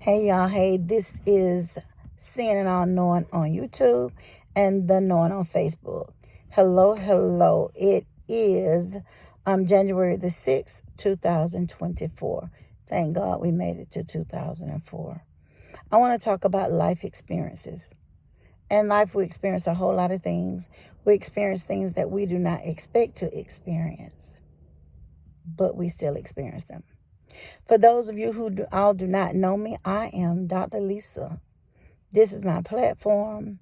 Hey y'all, hey, this is Seeing and All Knowing on YouTube and The Knowing on Facebook. Hello. It is January the 6th, 2024. Thank God we made it to 2004. I want to talk about life experiences. In life, we experience a whole lot of things. We experience things that we do not expect to experience, but we still experience them. For those of you who do not know me, I am Dr. Lisa. This is my platform.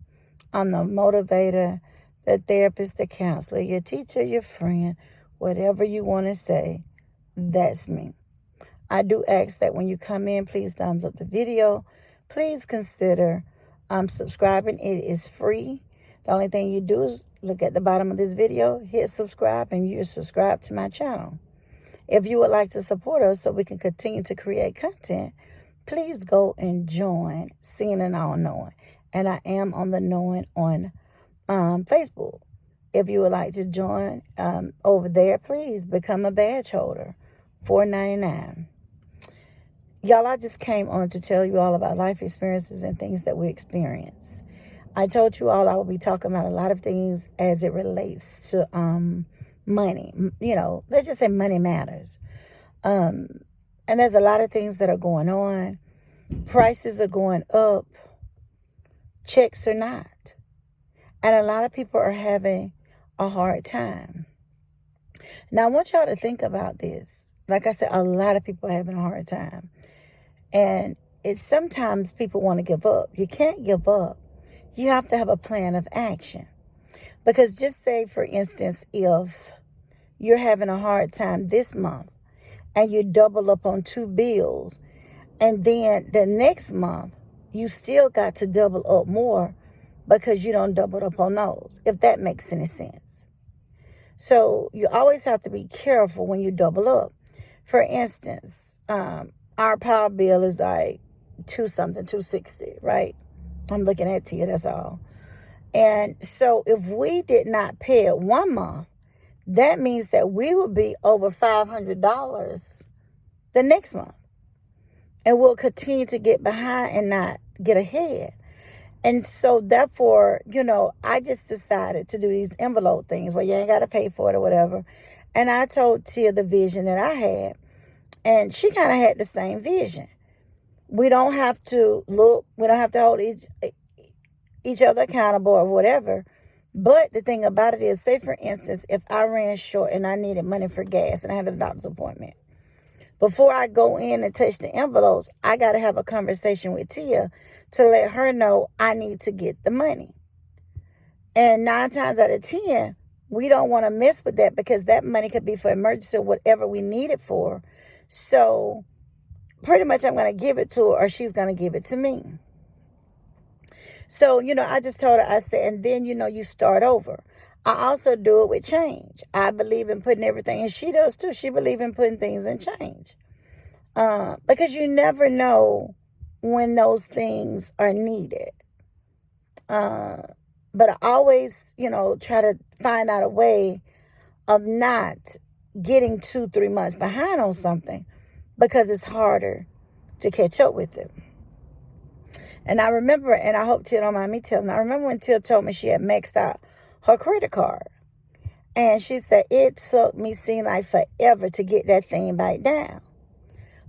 I'm the motivator, the therapist, the counselor, your teacher, your friend, whatever you want to say, that's me. I do ask that when you come in, please thumbs up the video. Please consider subscribing. It is free. The only thing you do is look at the bottom of this video, hit subscribe, and you're subscribed to my channel. If you would like to support us so we can continue to create content, please go and join Seeing and All Knowing. And I am on the Knowing on Facebook. If you would like to join over there, please become a badge holder, $4.99. Y'all, I just came on to tell you all about life experiences and things that we experience. I told you all I will be talking about a lot of things as it relates to money. Let's just say money matters. And there's a lot of things that are going on. Prices are going up. Checks are not. And a lot of people are having a hard time. Now, I want y'all to think about this. Like I said, a lot of people are having a hard time. And it's sometimes people want to give up. You can't give up. You have to have a plan of action. Because just say, for instance, if you're having a hard time this month and you double up on 2 bills, and then the next month you still got to double up more because you don't double up on those, if that makes any sense. So you always have to be careful when you double up. For instance, our power bill is like $260, right? I'm looking at you, that's all. And so if we did not pay it one month, that means that we will be over $500 the next month. And we'll continue to get behind and not get ahead. And so therefore, I just decided to do these envelope things where you ain't got to pay for it or whatever. And I told Tia the vision that I had. And she kind of had the same vision. We don't have to hold each other accountable or whatever. But the thing about it is, say for instance, if I ran short and I needed money for gas and I had a doctor's appointment, before I go in and touch the envelopes, I got to have a conversation with Tia to let her know I need to get the money. And 9 times out of 10, we don't want to mess with that because that money could be for emergency or whatever we need it for. So pretty much I'm going to give it to her or she's going to give it to me. So, I just told her, I said, and then, you start over. I also do it with change. I believe in putting everything, and she does too. She believes in putting things in change. Because you never know when those things are needed. But I always, try to find out a way of not getting 2-3 months behind on something because it's harder to catch up with it. And I remember, and I hope Tia don't mind me telling, I remember when Tia told me she had maxed out her credit card. And she said, it took me, seemed like forever to get that thing back down.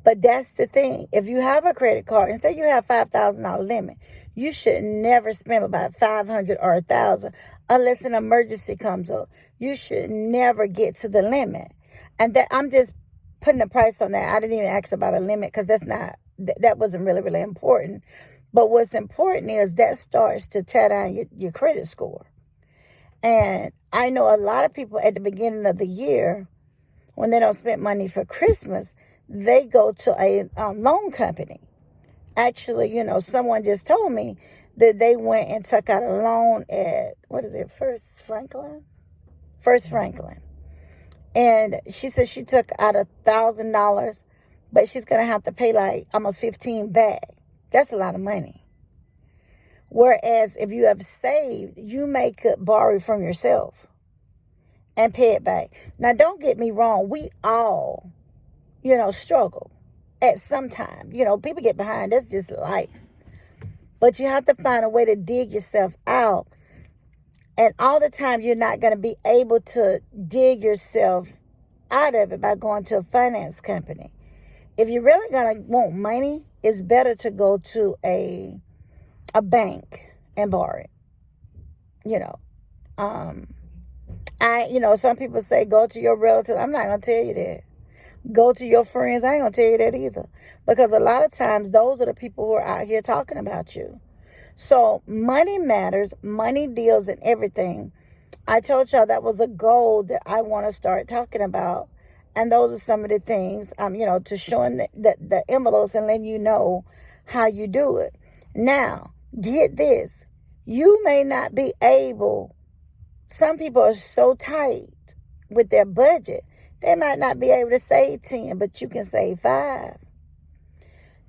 But that's the thing. If you have a credit card, and say you have $5,000 limit, you should never spend about $500 or $1,000 unless an emergency comes up. You should never get to the limit. And that I'm just putting a price on that. I didn't even ask about a limit because that wasn't really important. But what's important is that starts to tear down your credit score. And I know a lot of people at the beginning of the year, when they don't spend money for Christmas, they go to a loan company. Actually, someone just told me that they went and took out a loan at, First Franklin? First Franklin. And she said she took out $1,000, but she's going to have to pay like almost $15 back. That's a lot of money. Whereas if you have saved, you may could borrow from yourself and pay it back. Now, don't get me wrong. We all, struggle at some time. You know, people get behind. That's just life. But you have to find a way to dig yourself out. And all the time, you're not going to be able to dig yourself out of it by going to a finance company. If you're really going to want money, it's better to go to a bank and borrow it. You know, some people say go to your relatives. I'm not going to tell you that. Go to your friends. I ain't going to tell you that either. Because a lot of times, those are the people who are out here talking about you. So money matters, money deals in everything. I told y'all that was a goal that I want to start talking about. And those are some of the things, to showing the envelopes and letting you know how you do it. Now, get this. You may not be able, some people are so tight with their budget, they might not be able to save 10, but you can save 5.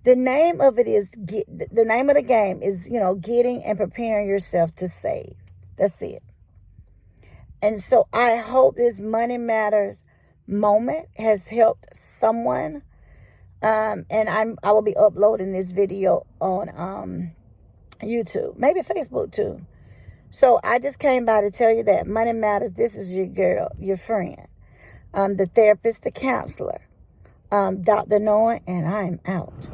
The name of it is, the name of the game is, getting and preparing yourself to save. That's it. And so I hope this Money Matters moment has helped someone. And I will be uploading this video on YouTube, maybe Facebook too. So I just came by to tell you that Money Matters. This is your girl, your friend, the therapist, the counselor, Dr. Noah, and I'm out.